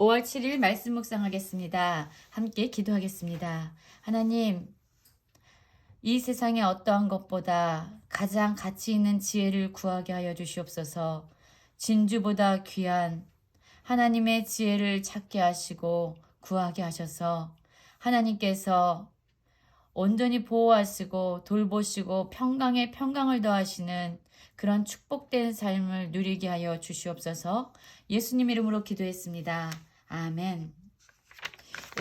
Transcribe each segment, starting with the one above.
5월 7일 말씀 묵상하겠습니다. 함께 기도하겠습니다. 하나님, 이 세상의 어떠한 것보다 가장 가치 있는 지혜를 구하게 하여 주시옵소서. 진주보다 귀한 하나님의 지혜를 찾게 하시고 구하게 하셔서 하나님께서 온전히 보호하시고 돌보시고 평강에 평강을 더하시는 그런 축복된 삶을 누리게 하여 주시옵소서. 예수님 이름으로 기도했습니다. 아멘.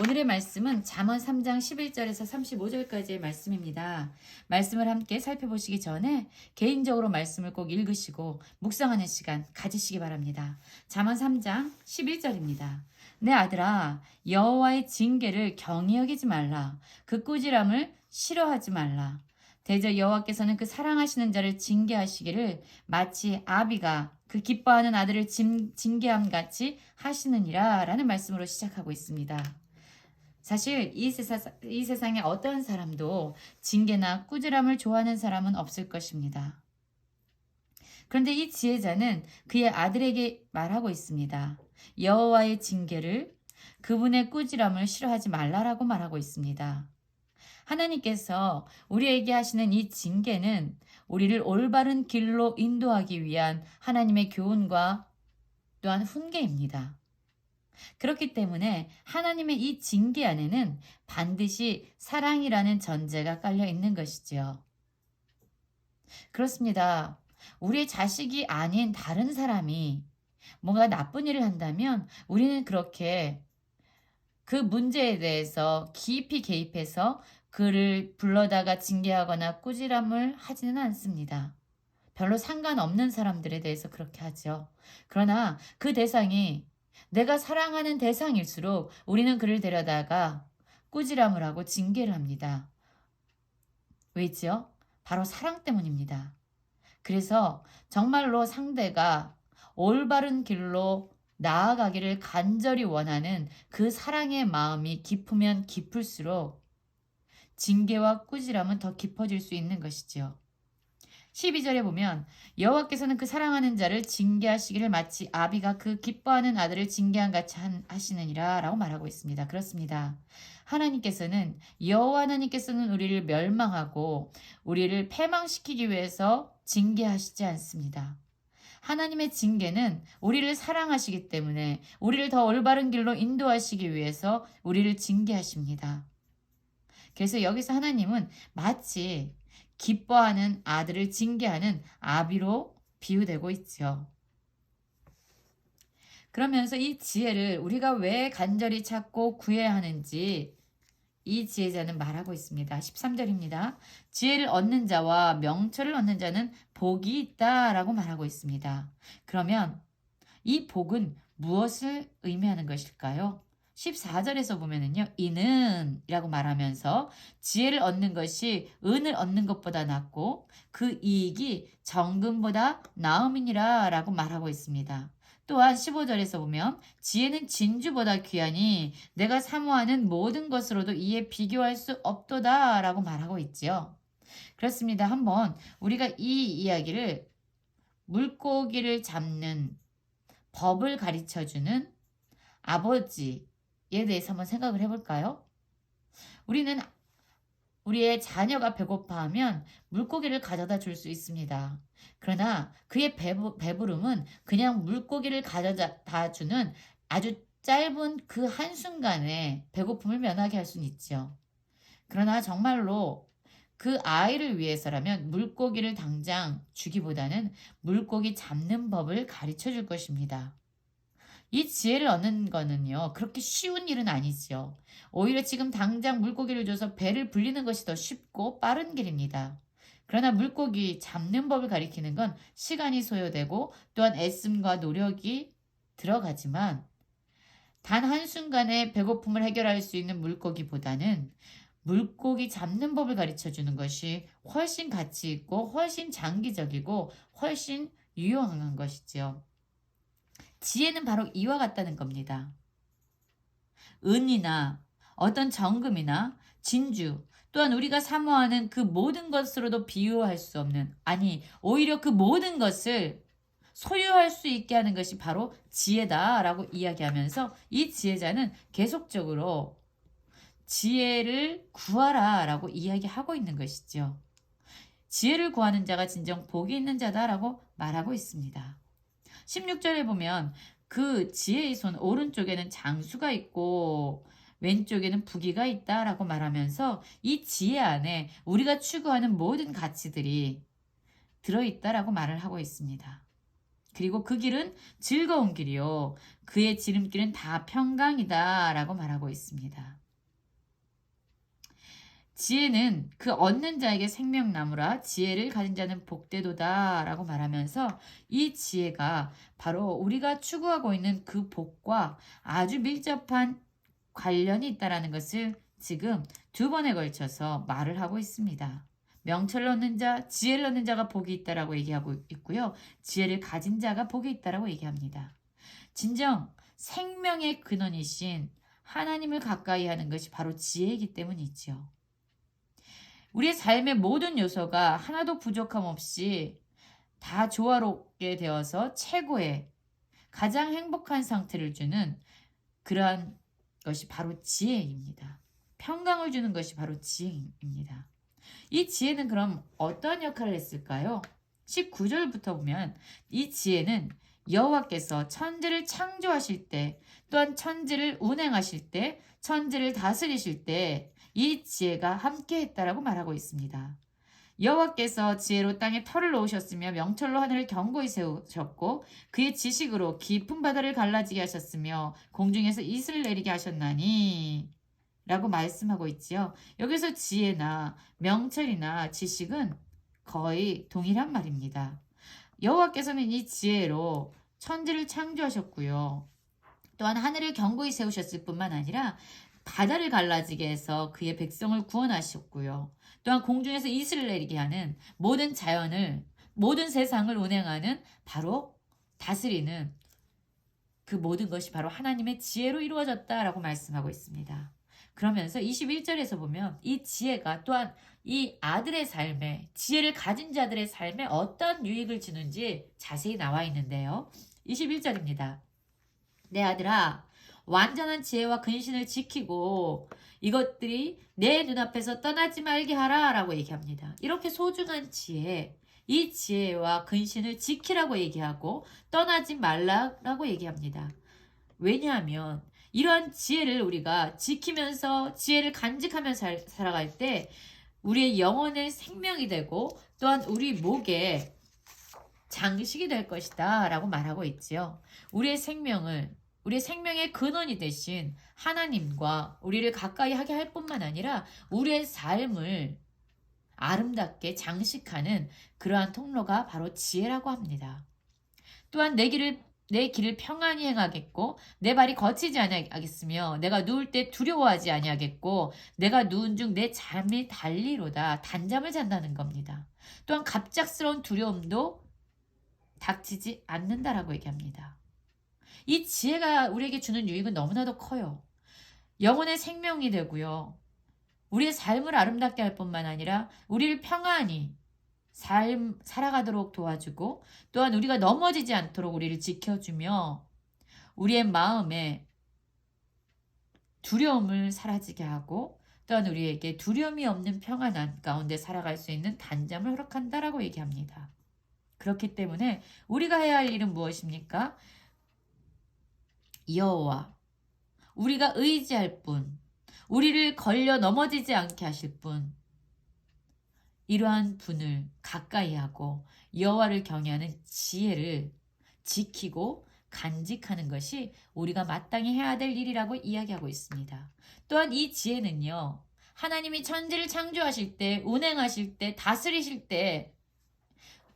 오늘의 말씀은 잠언 3장 11절에서 35절까지의 말씀입니다. 말씀을 함께 살펴보시기 전에 개인적으로 말씀을 꼭 읽으시고 묵상하는 시간 가지시기 바랍니다. 잠언 3장 11절입니다. 내 아들아, 여호와의 징계를 경히 여기지 말라. 그 꾸지람을 싫어하지 말라. 대저 여호와께서는 그 사랑하시는 자를 징계하시기를 마치 아비가 그 기뻐하는 아들을 징계함 같이 하시느니라 라는 말씀으로 시작하고 있습니다. 사실 이 세상에 어떤 사람도 징계나 꾸지람을 좋아하는 사람은 없을 것입니다. 그런데 이 지혜자는 그의 아들에게 말하고 있습니다. 여호와의 징계를, 그분의 꾸지람을 싫어하지 말라라고 말하고 있습니다. 하나님께서 우리에게 하시는 이 징계는 우리를 올바른 길로 인도하기 위한 하나님의 교훈과 또한 훈계입니다. 그렇기 때문에 하나님의 이 징계 안에는 반드시 사랑이라는 전제가 깔려 있는 것이지요. 그렇습니다. 우리의 자식이 아닌 다른 사람이 뭔가 나쁜 일을 한다면 우리는 그렇게 그 문제에 대해서 깊이 개입해서 그를 불러다가 징계하거나 꾸지람을 하지는 않습니다. 별로 상관없는 사람들에 대해서 그렇게 하죠. 그러나 그 대상이 내가 사랑하는 대상일수록 우리는 그를 데려다가 꾸지람을 하고 징계를 합니다. 왜죠? 바로 사랑 때문입니다. 그래서 정말로 상대가 올바른 길로 나아가기를 간절히 원하는 그 사랑의 마음이 깊으면 깊을수록 징계와 꾸지람은 더 깊어질 수 있는 것이지요. 12절에 보면 여호와께서는 그 사랑하는 자를 징계하시기를 마치 아비가 그 기뻐하는 아들을 징계한 같이 하시느니라 라고 말하고 있습니다. 그렇습니다. 하나님께서는 여호와 하나님께서는 우리를 멸망하고 우리를 패망시키기 위해서 징계하시지 않습니다. 하나님의 징계는 우리를 사랑하시기 때문에 우리를 더 올바른 길로 인도하시기 위해서 우리를 징계하십니다. 그래서 여기서 하나님은 마치 기뻐하는 아들을 징계하는 아비로 비유되고 있죠. 그러면서 이 지혜를 우리가 왜 간절히 찾고 구해야 하는지 이 지혜자는 말하고 있습니다. 13절입니다. 지혜를 얻는 자와 명철을 얻는 자는 복이 있다라고 말하고 있습니다. 그러면 이 복은 무엇을 의미하는 것일까요? 14절에서 보면은요, 이는 이라고 말하면서 지혜를 얻는 것이 은을 얻는 것보다 낫고 그 이익이 정금보다 나음이니라 라고 말하고 있습니다. 또한 15절에서 보면 지혜는 진주보다 귀하니 내가 사모하는 모든 것으로도 이에 비교할 수 없도다 라고 말하고 있지요. 그렇습니다. 한번 우리가 이 이야기를 물고기를 잡는 법을 가르쳐주는 아버지에 대해서 한번 생각을 해볼까요? 우리는 우리의 자녀가 배고파하면 물고기를 가져다 줄 수 있습니다. 그러나 그의 배부름은 그냥 물고기를 가져다 주는 아주 짧은 그 한순간에 배고픔을 면하게 할 수는 있죠. 그러나 정말로 그 아이를 위해서라면 물고기를 당장 주기보다는 물고기 잡는 법을 가르쳐 줄 것입니다. 이 지혜를 얻는 거는요, 그렇게 쉬운 일은 아니죠. 오히려 지금 당장 물고기를 줘서 배를 불리는 것이 더 쉽고 빠른 길입니다. 그러나 물고기 잡는 법을 가리키는 건 시간이 소요되고 또한 애씀과 노력이 들어가지만 단 한순간에 배고픔을 해결할 수 있는 물고기보다는 물고기 잡는 법을 가르쳐 주는 것이 훨씬 가치 있고 훨씬 장기적이고 훨씬 유용한 것이지요. 지혜는 바로 이와 같다는 겁니다. 은이나 어떤 정금이나 진주 또한 우리가 사모하는 그 모든 것으로도 비유할 수 없는, 아니 오히려 그 모든 것을 소유할 수 있게 하는 것이 바로 지혜다라고 이야기하면서 이 지혜자는 계속적으로 지혜를 구하라라고 이야기하고 있는 것이죠. 지혜를 구하는 자가 진정 복이 있는 자다라고 말하고 있습니다. 16절에 보면 그 지혜의 손 오른쪽에는 장수가 있고 왼쪽에는 부귀가 있다라고 말하면서 이 지혜 안에 우리가 추구하는 모든 가치들이 들어있다라고 말을 하고 있습니다. 그리고 그 길은 즐거운 길이요. 그의 지름길은 다 평강이다라고 말하고 있습니다. 지혜는 그 얻는 자에게 생명나무라 지혜를 가진 자는 복되도다 라고 말하면서 이 지혜가 바로 우리가 추구하고 있는 그 복과 아주 밀접한 관련이 있다는 것을 지금 두 번에 걸쳐서 말을 하고 있습니다. 명철을 얻는 자, 지혜를 얻는 자가 복이 있다라고 얘기하고 있고요. 지혜를 가진 자가 복이 있다라고 얘기합니다. 진정 생명의 근원이신 하나님을 가까이 하는 것이 바로 지혜이기 때문이지요. 우리의 삶의 모든 요소가 하나도 부족함 없이 다 조화롭게 되어서 최고의 가장 행복한 상태를 주는 그러한 것이 바로 지혜입니다. 평강을 주는 것이 바로 지혜입니다. 이 지혜는 그럼 어떤 역할을 했을까요? 19절부터 보면 이 지혜는 여호와께서 천지를 창조하실 때 또한 천지를 운행하실 때 천지를 다스리실 때 이 지혜가 함께했다라고 말하고 있습니다. 여호와께서 지혜로 땅에 터를 놓으셨으며 명철로 하늘을 견고히 세우셨고 그의 지식으로 깊은 바다를 갈라지게 하셨으며 공중에서 이슬을 내리게 하셨나니 라고 말씀하고 있지요. 여기서 지혜나 명철이나 지식은 거의 동일한 말입니다. 여호와께서는 이 지혜로 천지를 창조하셨고요. 또한 하늘을 견고히 세우셨을 뿐만 아니라 바다를 갈라지게 해서 그의 백성을 구원하셨고요. 또한 공중에서 이슬을 내리게 하는 모든 자연을, 모든 세상을 운행하는 바로 다스리는 그 모든 것이 바로 하나님의 지혜로 이루어졌다라고 말씀하고 있습니다. 그러면서 21절에서 보면 이 지혜가 또한 이 아들의 삶에, 지혜를 가진 자들의 삶에 어떤 유익을 주는지 자세히 나와 있는데요. 21절입니다. 내 아들아, 완전한 지혜와 근신을 지키고 이것들이 내 눈앞에서 떠나지 말게 하라 라고 얘기합니다. 이렇게 소중한 지혜, 이 지혜와 근신을 지키라고 얘기하고 떠나지 말라라고 얘기합니다. 왜냐하면 이러한 지혜를 우리가 지키면서 지혜를 간직하면서 살아갈 때 우리의 영혼의 생명이 되고 또한 우리 목에 장식이 될 것이다 라고 말하고 있지요. 우리의 생명의 근원이 되신 하나님과 우리를 가까이 하게 할 뿐만 아니라 우리의 삶을 아름답게 장식하는 그러한 통로가 바로 지혜라고 합니다. 또한 내 길을 평안히 행하겠고 내 발이 거치지 아니하겠으며 내가 누울 때 두려워하지 아니하겠고 내가 누운 중 내 잠이 달리로다. 단잠을 잔다는 겁니다. 또한 갑작스러운 두려움도 닥치지 않는다라고 얘기합니다. 이 지혜가 우리에게 주는 유익은 너무나도 커요. 영혼의 생명이 되고요. 우리의 삶을 아름답게 할 뿐만 아니라 우리를 평안히 살아가도록 도와주고 또한 우리가 넘어지지 않도록 우리를 지켜주며 우리의 마음에 두려움을 사라지게 하고 또한 우리에게 두려움이 없는 평안한 가운데 살아갈 수 있는 단잠을 허락한다라고 얘기합니다. 그렇기 때문에 우리가 해야 할 일은 무엇입니까? 여호와, 우리가 의지할 분, 우리를 걸려 넘어지지 않게 하실 분, 이러한 분을 가까이 하고 여호와를 경외하는 지혜를 지키고 간직하는 것이 우리가 마땅히 해야 될 일이라고 이야기하고 있습니다. 또한 이 지혜는요, 하나님이 천지를 창조하실 때, 운행하실 때, 다스리실 때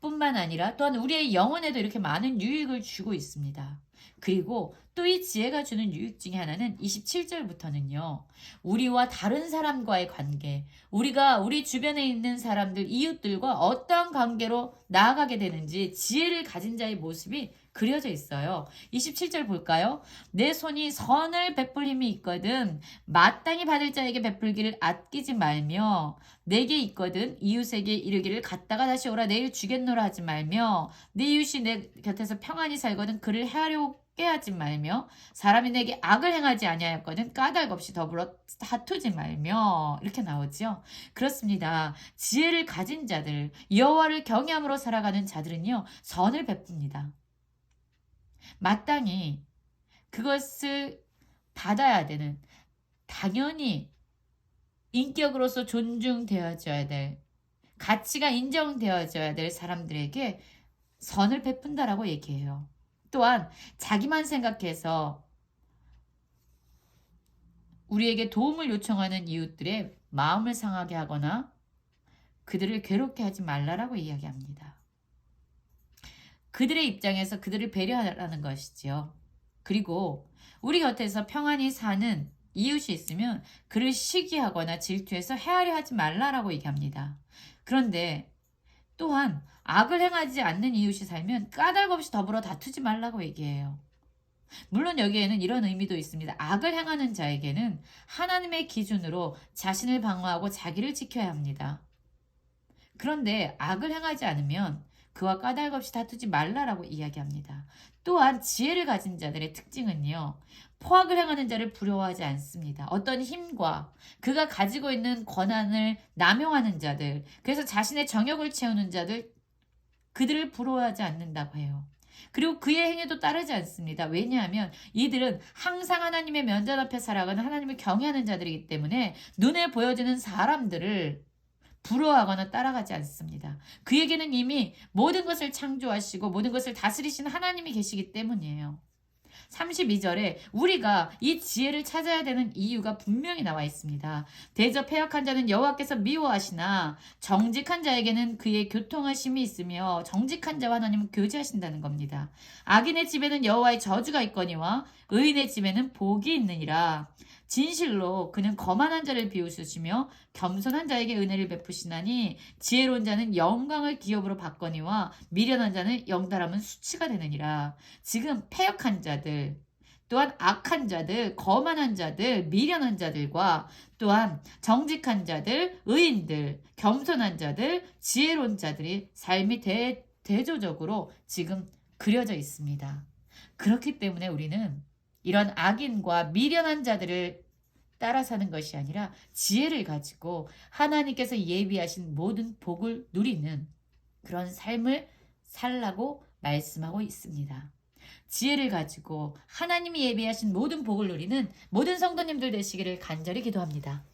뿐만 아니라 또한 우리의 영혼에도 이렇게 많은 유익을 주고 있습니다. 그리고 또 이 지혜가 주는 유익 중에 하나는 27절부터는요. 우리와 다른 사람과의 관계, 우리가 우리 주변에 있는 사람들, 이웃들과 어떠한 관계로 나아가게 되는지 지혜를 가진 자의 모습이 그려져 있어요. 27절 볼까요? 내 손이 선을 베풀 힘이 있거든 마땅히 받을 자에게 베풀기를 아끼지 말며 내게 있거든 이웃에게 이르기를 갔다가 다시 오라 내일 주겠노라 하지 말며 네 이웃이 내 곁에서 평안히 살거든 그를 해하려고 깨하지 말며 사람이 내게 악을 행하지 아니하였거든 까닭 없이 더불어 다투지 말며 이렇게 나오죠. 그렇습니다. 지혜를 가진 자들 여호와를 경외함으로 살아가는 자들은요 선을 베풉니다. 마땅히 그것을 받아야 되는 당연히 인격으로서 존중되어져야 될 가치가 인정되어져야 될 사람들에게 선을 베푼다라고 얘기해요. 또한 자기만 생각해서 우리에게 도움을 요청하는 이웃들의 마음을 상하게 하거나 그들을 괴롭게 하지 말라라고 이야기합니다. 그들의 입장에서 그들을 배려하라는 것이지요. 그리고 우리 곁에서 평안히 사는 이웃이 있으면 그를 시기하거나 질투해서 헤아려 하지 말라라고 얘기합니다. 그런데 또한 악을 행하지 않는 이웃이 살면 까닭 없이 더불어 다투지 말라고 얘기해요. 물론 여기에는 이런 의미도 있습니다. 악을 행하는 자에게는 하나님의 기준으로 자신을 방어하고 자기를 지켜야 합니다. 그런데 악을 행하지 않으면 그와 까닭 없이 다투지 말라라고 이야기합니다. 또한 지혜를 가진 자들의 특징은요. 포악을 행하는 자를 부러워하지 않습니다. 어떤 힘과 그가 가지고 있는 권한을 남용하는 자들, 그래서 자신의 정욕을 채우는 자들, 그들을 부러워하지 않는다고 해요. 그리고 그의 행위도 따르지 않습니다. 왜냐하면 이들은 항상 하나님의 면전 앞에 살아가는 하나님을 경외하는 자들이기 때문에 눈에 보여지는 사람들을 부러워하거나 따라가지 않습니다. 그에게는 이미 모든 것을 창조하시고 모든 것을 다스리신 하나님이 계시기 때문이에요. 32절에 우리가 이 지혜를 찾아야 되는 이유가 분명히 나와 있습니다. 대저 패역한 자는 여호와께서 미워하시나 정직한 자에게는 그의 교통하심이 있으며 정직한 자와 하나님은 교제하신다는 겁니다. 악인의 집에는 여호와의 저주가 있거니와 의인의 집에는 복이 있느니라. 진실로 그는 거만한 자를 비웃으시며 겸손한 자에게 은혜를 베푸시나니 지혜로운 자는 영광을 기업으로 받거니와 미련한 자는 영달함은 수치가 되느니라. 지금 패역한 자들 또한 악한 자들, 거만한 자들, 미련한 자들과 또한 정직한 자들, 의인들, 겸손한 자들, 지혜로운 자들이 삶이 대조적으로 지금 그려져 있습니다. 그렇기 때문에 우리는 이런 악인과 미련한 자들을 따라 사는 것이 아니라 지혜를 가지고 하나님께서 예비하신 모든 복을 누리는 그런 삶을 살라고 말씀하고 있습니다. 지혜를 가지고 하나님이 예비하신 모든 복을 누리는 모든 성도님들 되시기를 간절히 기도합니다.